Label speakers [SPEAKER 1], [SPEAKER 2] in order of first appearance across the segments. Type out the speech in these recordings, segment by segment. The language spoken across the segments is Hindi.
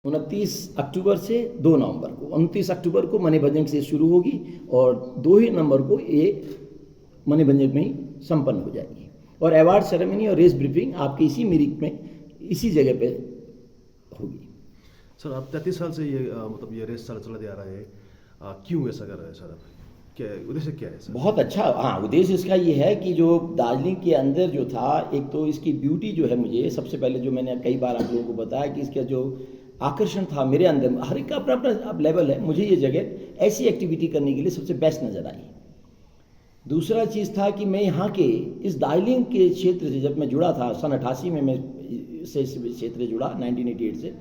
[SPEAKER 1] 29 अक्टूबर से 2 नवंबर को, 29 अक्टूबर को मणिभंजन से शुरू होगी और 2 ही नवंबर को ये मणिभंजन में ही संपन्न हो जाएगी। और अवार्ड सेरेमनी और रेस ब्रीफिंग आपकी इसी मिरिक में इसी जगह पे होगी।
[SPEAKER 2] सर आप 33 साल से ये मतलब ये रेस चला दे आ रहा है, क्यों ऐसा कर रहे हैं सर आप? क्या उद्देश्य क्या है सर?
[SPEAKER 1] बहुत अच्छा, हाँ, उद्देश्य इसका ये है कि जो दार्जिलिंग के अंदर जो था, एक तो इसकी ब्यूटी जो है, मुझे सबसे पहले जो मैंने कई बार आप लोगों को बताया कि इसका जो आकर्षण था मेरे अंदर, हर एक का अपना अपना अब लेवल है, मुझे ये जगह ऐसी एक्टिविटी करने के लिए सबसे बेस्ट नज़र आई। दूसरा चीज़ था कि मैं यहाँ के इस दार्जिलिंग के क्षेत्र से जब मैं जुड़ा था सन 88 में, मैं से इस क्षेत्र से जुड़ा 1988 से,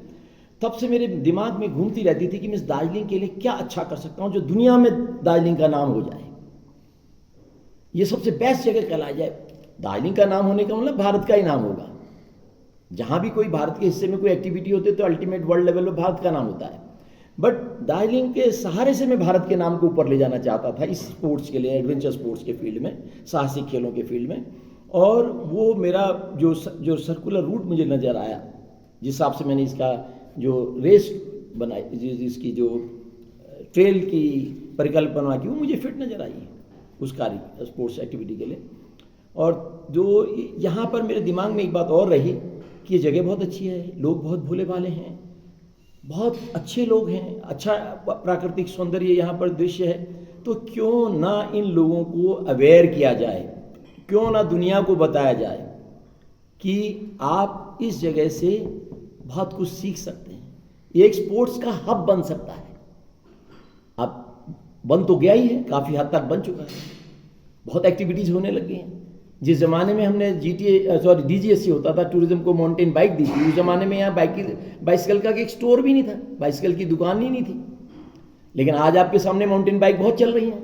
[SPEAKER 1] तब से मेरे दिमाग में घूमती रहती थी कि मैं इस दार्जिलिंग के लिए क्या अच्छा कर सकता हूँ जो दुनिया में दार्जिलिंग का नाम हो जाए, ये सबसे बेस्ट जगह कहलाई जाए। दार्जिलिंग का नाम होने का मतलब भारत का ही नाम होगा। जहाँ भी कोई भारत के हिस्से में कोई एक्टिविटी होती है तो अल्टीमेट वर्ल्ड लेवल पर भारत का नाम होता है। बट दार्जिलिंग के सहारे से मैं भारत के नाम को ऊपर ले जाना चाहता था इस स्पोर्ट्स के लिए, एडवेंचर स्पोर्ट्स के फील्ड में, साहसिक खेलों के फील्ड में। और वो मेरा जो सर्कुलर रूट मुझे नज़र आया, जिस हिसाब से मैंने इसका जो रेस बनाई, जिसकी जो ट्रेल की परिकल्पना की, वो मुझे फिट नज़र आई उस कार्य स्पोर्ट्स एक्टिविटी के लिए। और जो यहाँ पर मेरे दिमाग में एक बात और रही कि ये जगह बहुत अच्छी है, लोग बहुत भोले भाले हैं, बहुत अच्छे लोग हैं, अच्छा प्राकृतिक सौंदर्य यहाँ पर दृश्य है, तो क्यों ना इन लोगों को अवेयर किया जाए, क्यों ना दुनिया को बताया जाए कि आप इस जगह से बहुत कुछ सीख सकते हैं। ये एक स्पोर्ट्स का हब बन सकता है। अब बन तो गया ही है, काफ़ी हद तक बन चुका है, बहुत एक्टिविटीज़ होने लग गई हैं। जिस ज़माने में हमने DGSC होता था, टूरिज्म को माउंटेन बाइक दी थी, उस ज़माने में यहाँ बाइसिकल का एक स्टोर भी नहीं था, बाइसिकल की दुकान ही नहीं थी। लेकिन आज आपके सामने माउंटेन बाइक बहुत चल रही हैं,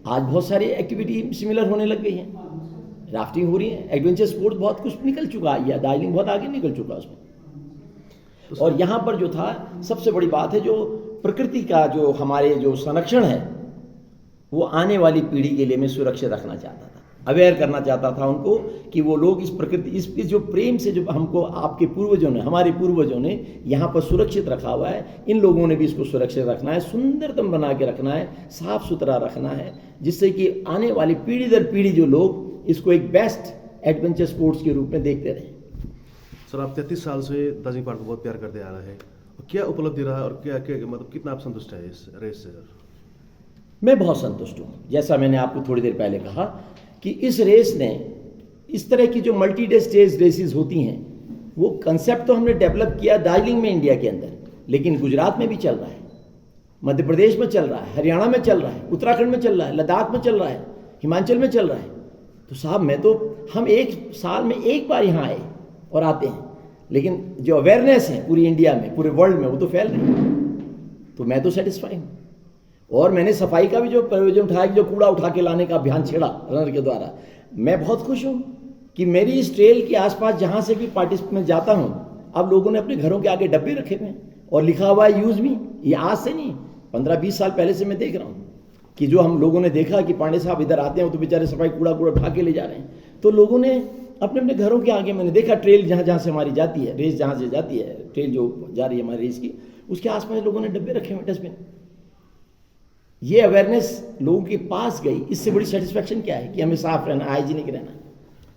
[SPEAKER 1] आज बहुत सारी एक्टिविटी सिमिलर होने लग गई हैं, राफ्टिंग हो रही है, एडवेंचर स्पोर्ट्स बहुत कुछ निकल चुका है, या दार्जिलिंग बहुत आगे निकल चुका उसमें। और यहाँ पर जो था, सबसे बड़ी बात है, जो प्रकृति का जो हमारे जो संरक्षण है, वो आने वाली पीढ़ी के लिए मैं सुरक्षित रखना चाहता था, अवेयर करना चाहता था उनको कि वो लोग इस प्रकृति, इस जो प्रेम से जो हमको आपके पूर्वजों ने, हमारे पूर्वजों ने यहाँ पर सुरक्षित रखा हुआ है, इन लोगों ने भी इसको सुरक्षित रखना है, सुंदरतम बना के रखना है, साफ सुथरा रखना है, जिससे कि आने वाली पीढ़ी दर पीढ़ी जो लोग इसको एक बेस्ट एडवेंचर स्पोर्ट्स के रूप में देखते रहें।
[SPEAKER 2] सर आप 33 साल से दार्जिलिंग पहाड़ को बहुत प्यार करते आ रहे हैं, क्या उपलब्धि रहा और क्या क्या मतलब कितना आप संतुष्ट है इस रेस से?
[SPEAKER 1] मैं बहुत संतुष्ट हूँ। जैसा मैंने आपको थोड़ी देर पहले कहा कि इस रेस ने, इस तरह की जो मल्टी डे स्टेज रेसेस होती हैं, वो कंसेप्ट तो हमने डेवलप किया दार्जिलिंग में, इंडिया के अंदर, लेकिन गुजरात में भी चल रहा है, मध्य प्रदेश में चल रहा है, हरियाणा में चल रहा है, उत्तराखंड में चल रहा है, लद्दाख में चल रहा है, हिमाचल में चल रहा है। तो साहब, हम एक साल में एक बार यहाँ आए और आते हैं, लेकिन जो अवेयरनेस है पूरी इंडिया में, पूरे वर्ल्ड में, वो तो फैल रही है। तो मैं तो सेटिस्फाई हूँ। और मैंने सफाई का भी जो प्रयोजन उठाया, जो कूड़ा उठा के लाने का अभियान छेड़ा रनर के द्वारा, मैं बहुत खुश हूँ कि मेरी इस ट्रेल के आसपास जहाँ से भी पार्टिसिपेंट जाता हूँ, अब लोगों ने अपने घरों के आगे डब्बे रखे हुए हैं और लिखा हुआ है यूज़ मी। ये आज से नहीं, 15-20 साल पहले से मैं देख रहा हूँ कि जो हम लोगों ने देखा कि पांडे साहब इधर आते हैं तो बेचारे सफाई कूड़ा उठा के ले जा रहे हैं। तो लोगों ने अपने अपने घरों के आगे, मैंने देखा ट्रेल जहाँ जहाँ से हमारी जाती है, रेस जहाँ से जाती है, ट्रेल जो जा रही है हमारी रेस की, उसके आसपास लोगों ने डब्बे रखे हुए, डस्टबिन। ये अवेयरनेस लोगों के पास गई, इससे बड़ी सेटिस्फैक्शन क्या है कि हमें साफ रहना, हाइजीनिक रहना,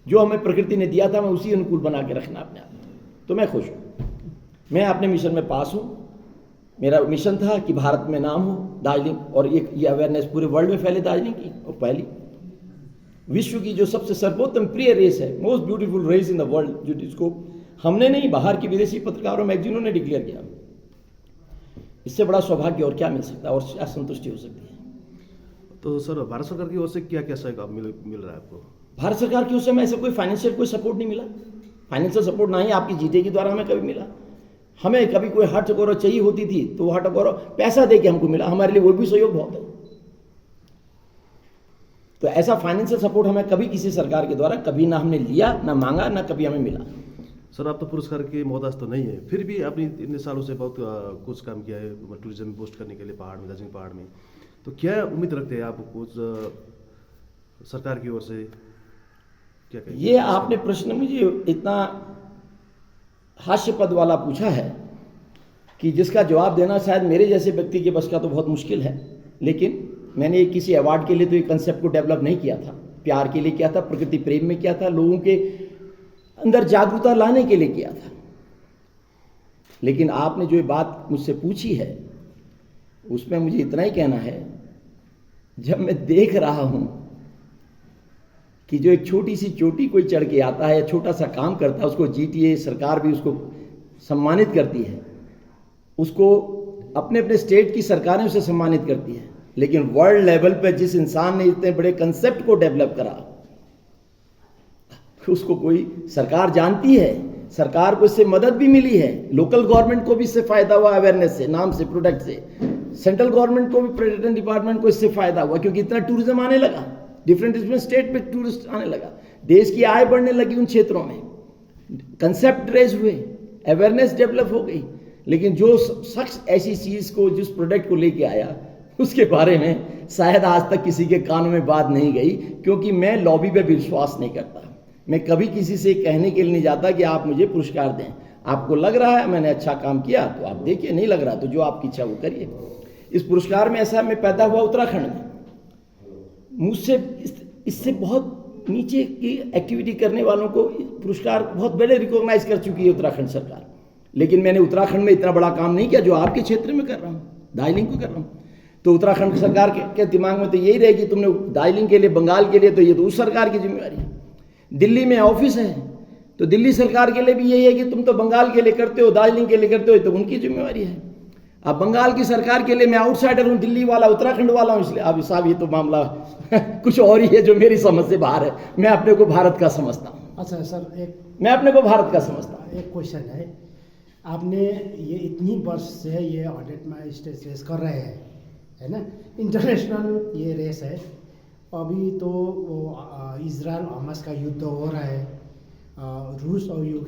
[SPEAKER 1] जो हमें प्रकृति ने दिया था, मैं उसी अनुकूल बना के रखना अपने आप। तो मैं खुश हूँ, मैं अपने मिशन में पास हूँ। मेरा मिशन था कि भारत में नाम हो दार्जिलिंग, और ये अवेयरनेस पूरे वर्ल्ड में फैले दार्जिलिंग की, और पहली विश्व की जो सबसे सर्वोत्तम प्रिय रेस है, most beautiful race in the world, जो जिसको हमने नहीं, बाहर की विदेशी पत्रकारों, मैगजीनों ने डिक्लेयर किया। इससे बड़ा सौभाग्य और क्या मिल सकता है, और क्या संतुष्टि हो सकती है।
[SPEAKER 2] तो सर भारत सरकार की ओर से क्या क्या सहयोग मिल रहा है आपको? भारत
[SPEAKER 1] सरकार की ओर से हमें ऐसा कोई फाइनेंशियल कोई सपोर्ट नहीं मिला। फाइनेंशियल सपोर्ट ना ही आपकी जीटे के द्वारा हमें कभी मिला। हमें कभी कोई हट गौरव चाहिए होती थी तो वो हट गौरव पैसा दे के हमको मिला, हमारे लिए वो भी सहयोग बहुत है। तो ऐसा फाइनेंशियल सपोर्ट हमें कभी किसी सरकार के द्वारा कभी ना हमने लिया, ना मांगा, ना कभी हमें मिला।
[SPEAKER 2] सर आप तो पुरस्कार के मोहताज तो नहीं है, फिर भी आपने इतने सालों से बहुत कुछ काम किया है टूरिज्म बूस्ट करने के लिए पहाड़ में, दार्जिलिंग पहाड़ में, तो क्या उम्मीद रखते हैं आप कुछ सरकार की ओर से? क्या कहेंगे?
[SPEAKER 1] ये आपने प्रश्न मुझे इतना हास्यपद वाला पूछा है कि जिसका जवाब देना शायद मेरे जैसे व्यक्ति के बस का तो बहुत मुश्किल है, लेकिन मैंने किसी अवार्ड के लिए तो ये कंसेप्ट को डेवलप नहीं किया था। प्यार के लिए किया था, प्रकृति प्रेम में किया था, लोगों के अंदर जागरूकता लाने के लिए किया था। लेकिन आपने जो ये बात मुझसे पूछी है उसमें मुझे इतना ही कहना है, जब मैं देख रहा हूं कि जो एक छोटी सी चोटी कोई चढ़ के आता है या छोटा सा काम करता है, उसको जीटीए सरकार भी उसको सम्मानित करती है, उसको अपने अपने स्टेट की सरकारें उसे सम्मानित करती है, लेकिन वर्ल्ड लेवल पे जिस इंसान ने इतने बड़े कंसेप्ट को डेवलप करा उसको कोई सरकार जानती है, सरकार को इससे मदद भी मिली है, लोकल गवर्नमेंट को भी इससे फायदा हुआ, अवेयरनेस से, नाम से, प्रोडक्ट से, सेंट्रल गवर्नमेंट को भी, पर्यटन डिपार्टमेंट को इससे फायदा हुआ क्योंकि इतना टूरिज्म आने लगा, डिफरेंट स्टेट पे टूरिस्ट आने लगा, देश की आय बढ़ने लगी उन क्षेत्रों में, कंसेप्ट रेज हुए, अवेयरनेस डेवलप हो गई। लेकिन जो शख्स ऐसी चीज को, जिस प्रोडक्ट को लेके आया, उसके बारे में शायद आज तक किसी के कानों में बात नहीं गई, क्योंकि मैं लॉबी पे विश्वास नहीं करता। मैं कभी किसी से कहने के लिए नहीं जाता कि आप मुझे पुरस्कार दें, आपको लग रहा है मैंने अच्छा काम किया तो आप देखिए, नहीं लग रहा तो जो आपकी इच्छा वो करिए। इस पुरस्कार में ऐसा, मैं पैदा हुआ उत्तराखंड में, मुझसे इससे बहुत नीचे की एक्टिविटी करने वालों को पुरस्कार बहुत बड़े रिकॉग्नाइज कर चुकी है उत्तराखंड सरकार, लेकिन मैंने उत्तराखंड में इतना बड़ा काम नहीं किया जो आपके क्षेत्र में कर रहा हूँ, दार्जिलिंग को कर रहा हूँ। तो उत्तराखंड सरकार के दिमाग में तो यही रहेगी, तुमने दार्जिलिंग के लिए, बंगाल के लिए, तो ये तो उस सरकार की जिम्मेवारी है। दिल्ली में ऑफिस है तो दिल्ली सरकार के लिए भी यही है कि तुम तो बंगाल के लिए करते हो, दार्जिलिंग के लिए करते हो, तो उनकी जिम्मेवारी है। अब बंगाल की सरकार के लिए मैं आउटसाइडर हूँ, दिल्ली वाला, उत्तराखंड वाला हूँ, इसलिए अब साहब ये तो मामला कुछ और ही है जो मेरी समझ से बाहर है। मैं अपने को भारत का समझता हूँ।
[SPEAKER 3] अच्छा सर,
[SPEAKER 1] मैं अपने को भारत का समझता हूँ।
[SPEAKER 3] एक क्वेश्चन है, आपने ये इतनी वर्ष से ये ऑडिट में स्टेज रेस कर रहे हैं, है ना, इंटरनेशनल ये रेस है, अभी तो वो इजराइल हमास का युद्ध हो रहा है, रूस और यूक्रेन